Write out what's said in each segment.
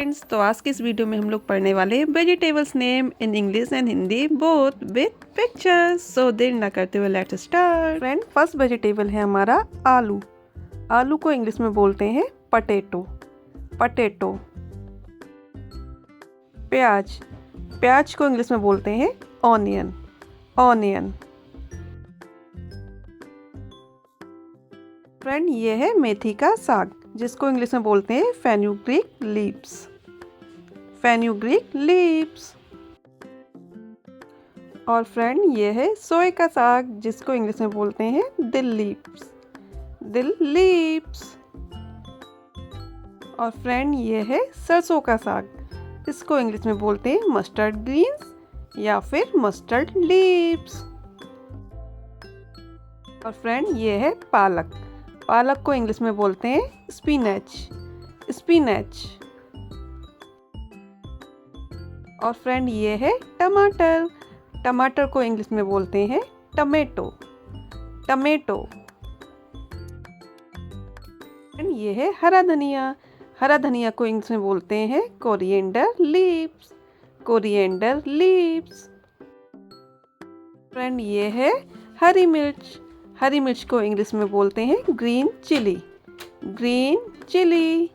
Friends, तो आज की इस वीडियो में हम लोग पढ़ने वाले हैं vegetables name in English and Hindi both with pictures. So देर ना करते हुए let's start. Friend, first vegetable है हमारा आलू। आलू को इंग्लिश में बोलते हैं पटेटो। पटेटो। प्याज। प्याज को इंग्लिश में बोलते हैं ऑनियन। ऑनियन। फ्रेंड, ये है मेथी का साग जिसको इंग्लिश में बोलते हैं फेन्यूग्रीक लीव्स। Fenugreek leaves. और फ्रेंड, ये है सोए का साग जिसको इंग्लिश में बोलते हैं दिल लीव्स। दिल लीव्स। और फ्रेंड, ये है सरसों का साग। इसको इंग्लिश में बोलते हैं मस्टर्ड ग्रीन्स या फिर मस्टर्ड लीव्स। और फ्रेंड, ये है पालक। पालक को इंग्लिश में बोलते हैं स्पिनच। स्पिनच। और फ्रेंड, ये है टमाटर। टमाटर को इंग्लिश में बोलते हैं टमेटो। टमेटो। फ्रेंड, ये है हरा धनिया। हरा धनिया को इंग्लिश में बोलते हैं coriander leaves. Coriander leaves. Friend, ये है हरी मिर्च। हरी मिर्च को इंग्लिश में बोलते हैं ग्रीन चिली। Green chilli.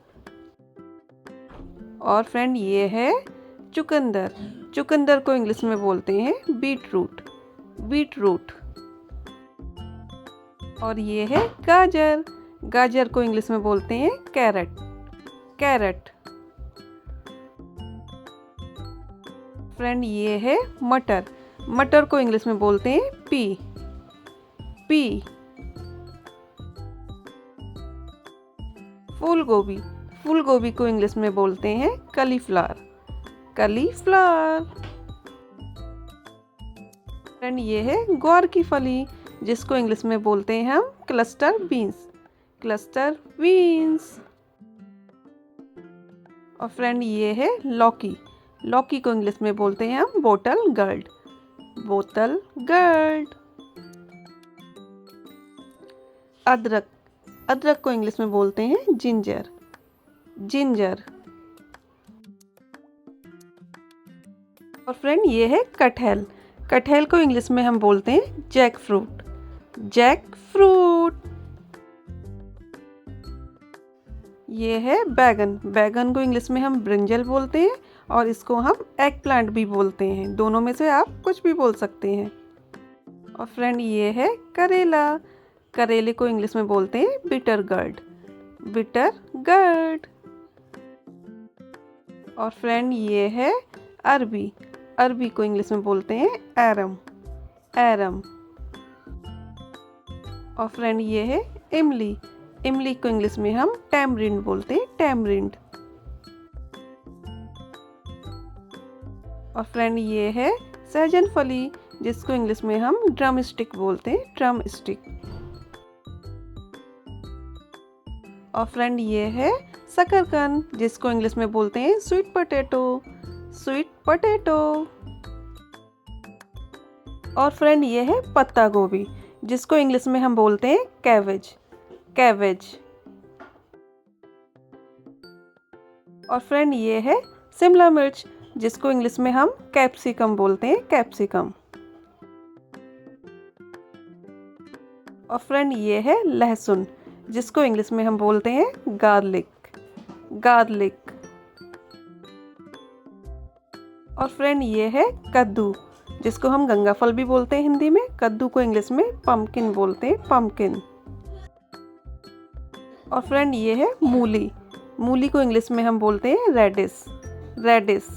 और फ्रेंड, ये है चुकंदर। चुकंदर को इंग्लिश में बोलते हैं बीट रूट। Beet root. और ये है गाजर। गाजर को इंग्लिश में बोलते हैं कैरेट। कैरेट। फ्रेंड, ये है मटर। मटर को इंग्लिश में बोलते हैं पी। पी। फूल गोभी। फूल गोभी को इंग्लिश में बोलते हैं कलीफ्लावर। कलीफ्लावर। फ्रेंड, ये है ग्वार की फली जिसको इंग्लिश में बोलते हैं हम क्लस्टर बीन्स। Cluster beans. और फ्रेंड, ये है लौकी। लौकी को इंग्लिश में बोलते हैं हम बोटल गर्ड। बोतल गर्ड। अदरक। अदरक को इंग्लिश में बोलते हैं जिंजर। जिंजर। और फ्रेंड, ये है कटहल। कटहल को इंग्लिश में हम बोलते हैं जैक फ्रूट। Jack fruit. ये है बैगन। बैगन को इंग्लिश में हम ब्रिंजल बोलते हैं और इसको हम एग प्लांट भी बोलते हैं। दोनों में से आप कुछ भी बोल सकते हैं। और फ्रेंड, ये है करेला। करेले को इंग्लिश में बोलते हैं बिटर गर्ड। बिटर गर्ड। और फ्रेंड, ये है अरबी। अरबी को इंग्लिश में बोलते हैं एरम। एरम। और फ्रेंड, ये है इमली। इमली को इंग्लिश में हम टैमरिंड बोलते हैं। टैमरिंड। और फ्रेंड, ये है सहजन फली जिसको इंग्लिश में हम ड्रम स्टिक बोलते हैं। Drum stick. और फ्रेंड, ये है शकरकंद जिसको इंग्लिश में बोलते हैं स्वीट पोटैटो। Sweet potato. और फ्रेंड, ये है पत्ता गोभी जिसको इंग्लिश में हम बोलते हैं कैबेज। कैबेज। और फ्रेंड, ये है शिमला मिर्च जिसको इंग्लिश में हम कैप्सिकम बोलते हैं। कैप्सिकम। और फ्रेंड, ये है लहसुन जिसको इंग्लिश में हम बोलते हैं गार्लिक। गार्लिक। और फ्रेंड, ये है कद्दू जिसको हम गंगाफल भी बोलते हैं हिंदी में। कद्दू को इंग्लिश में पम्पकिन बोलते हैं। पम्पकिन। और फ्रेंड, ये है मूली। मूली को इंग्लिश में हम बोलते हैं रेडिश। रेडिश।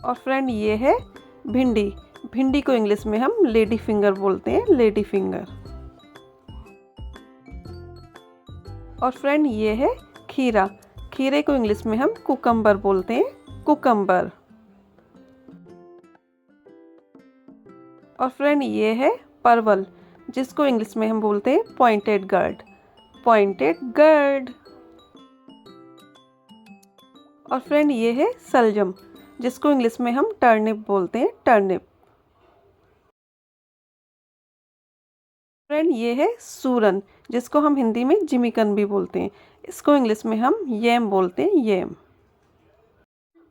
और फ्रेंड, ये है भिंडी। भिंडी को इंग्लिश में हम लेडी फिंगर बोलते हैं। Lady finger. और फ्रेंड, ये है खीरा। खीरे को इंग्लिश में हम कुकम्बर बोलते हैं। कुकम्बर। और फ्रेंड, ये है परवल जिसको इंग्लिश में हम बोलते हैं पॉइंटेड गर्ड। पॉइंटेड गर्ड। और फ्रेंड, ये है सलजम जिसको इंग्लिश में हम टर्निप बोलते हैं। टर्निप। फ्रेंड, ये है सूरन जिसको हम हिंदी में जिमीकन भी बोलते हैं। इसको इंग्लिश में हम येम बोलते हैं, येम।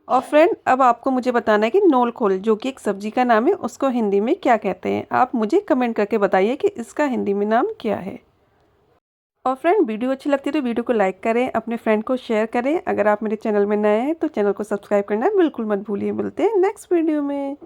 और फ्रेंड अब आपको मुझे बताना है कि नोलखोल जो कि एक सब्जी का नाम है उसको हिंदी में क्या कहते हैं। आप मुझे कमेंट करके बताइए कि इसका हिंदी में नाम क्या है। और फ्रेंड वीडियो अच्छी लगती है तो वीडियो को लाइक करें, अपने फ्रेंड को शेयर करें। अगर आप मेरे चैनल में नए हैं तो चैनल को सब्सक्राइब करना बिल्कुल मत भूलिए। मिलते हैं नेक्स्ट वीडियो में।